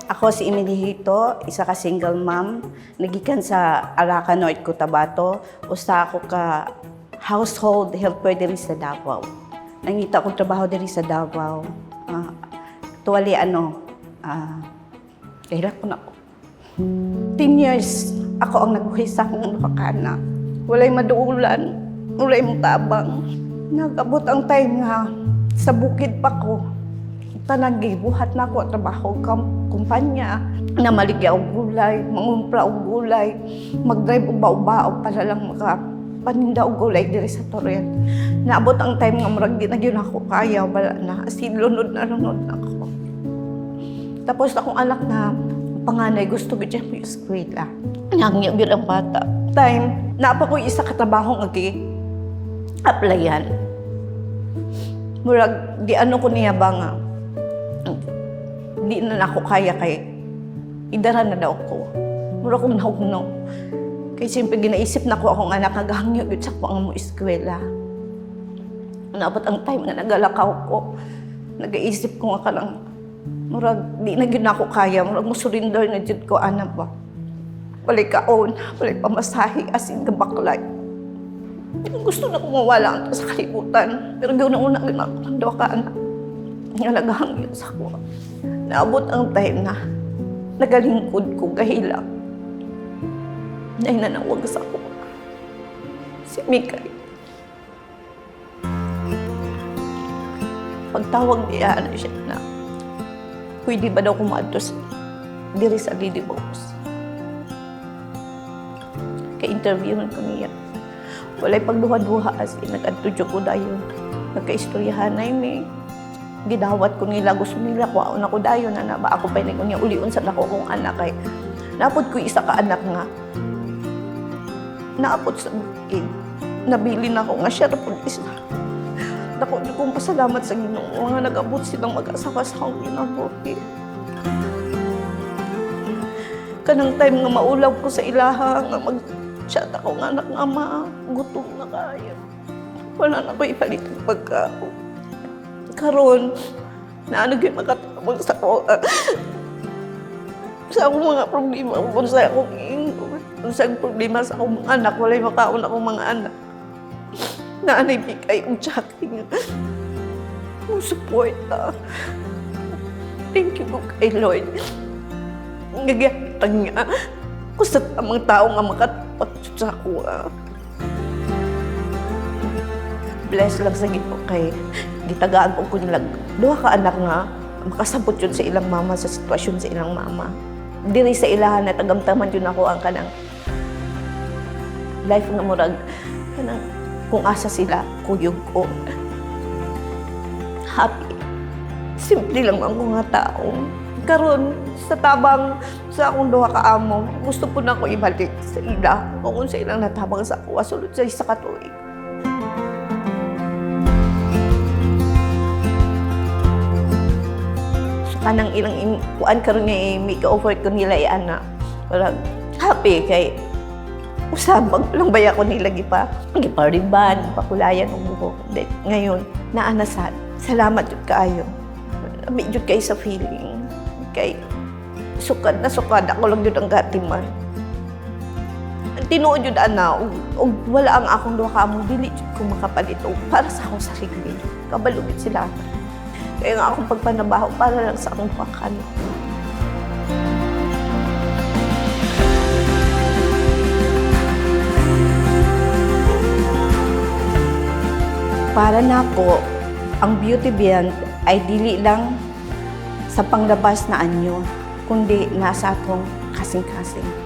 Ako si Emily Hito, isa ka single mom, nagikan sa Araca, North Cotabato. Usa ako ka household helper diri sa Davao. Nangita ko trabaho diri sa Davao. Tuwali kahilak ko na ako. 10 years ako ang nagbuhi sa akong nakakana. Walay maduulan, walay mutabang. Nag-abot ang time nga sa bukid pa ko. Tanang gibuhat na ako at trabaho kumpanya na maligya og gulay, mangumpra og gulay, mag-drive og baog-baog para lang makapaninda og gulay diri sa Torrent. Naabot ang time nga murag di na gyud ako kaya, wala na, as in lunod na ako. Tapos akong anak na panganay gusto gyud siya mo eskwela. Nangya gyud ang bata. Time naapa ko isa ka trabaho nga applyan. Murag di ano ko niya ba nga di na ako kaya kay idara na daw ko. Mura kong nahugno. Kaya siyempre ginaisip na ko akong anak nagahangyo yun sa ko ang mo eskwela. Naabot ang time nga nagalakaw ko. Nag-iisip ko nga lang, murag di na yun ako kaya. Murag mo surrender na dyan ko, anak ba. Walay kaon, walay pamasahe, as in kabaklay. Gusto na kumawala sa kalibutan. Pero ganoon na ako ng dawa ka anak. Nga nagahangyo sa ko. Naabot ang time na nagalingkod ko kahila. Nay nanawag sa ko. Si Mikay. Pagtawag niya na siya na pwede ba daw kumadto diri sa Lily Box. Ka-interviewin ko niya. Walay pagduha-duha as in nag-adtudyo ko dayon. Nagka-istoryahan na yun gidawat ko nila, gusto nila kuwaon ako dayon na ba ako pa niya uliun sa nako kong anak kay napod ko isa ka anak nga naapot sa bukid nabili na ako nga siya tapos isa dako kong pasalamat sa Ginoo nga nag-abot silang mag-asawa sa akong ginabuhi kanang time nga maulaw ko sa ilaha nga mag-chat ako nga anak nga ma gutom na kayo wala na ko ipalit ang pagkaon karon na ano gyud makatabang sa ako sa akong mga problema kung sa akong problema sa akong mga anak walay makaon akong mga anak na anay bigay og Jackie mo support thank you kay Lord ngagiyatan niya kung sa tamang tao nga makatapat sa ako bless lang sa Ginoo kay gitagaan ko nilang duha ka anak nga makasabot yun sa ilang mama sa sitwasyon sa ilang mama. Diri sa ilahan na tagamtaman yun ako ang kanang life nga murag kanang kung asa sila kuyog ko. Happy. Simple lang ang mga tao. Karon sa tabang sa akong duha ka amo, gusto po na ako ibalik sa ila kung sa ilang natabang sa ako sulod sa isa ka tuig. Kanang ilang kuan karon nga make-over ko nila ana. Wala happy kay usabag lang baya ko nila gipariban, pakulayan og buhok. Ngayon naanasan. Salamat jud kaayo. Abi jud kay sa feeling. Kay sukad na sukad ako lang jud ang gatiman. Tinuod jud ana og wala ang akong duha ka amo dili jud ko makapalit og para sa akong sarili. Kabalo gid sila. Kaya nga akong pagpanabaho para lang sa akong pakano. Para nako, ang beauty band ay dili lang sa panglabas na anyo, kundi nasa atong kasing-kasing.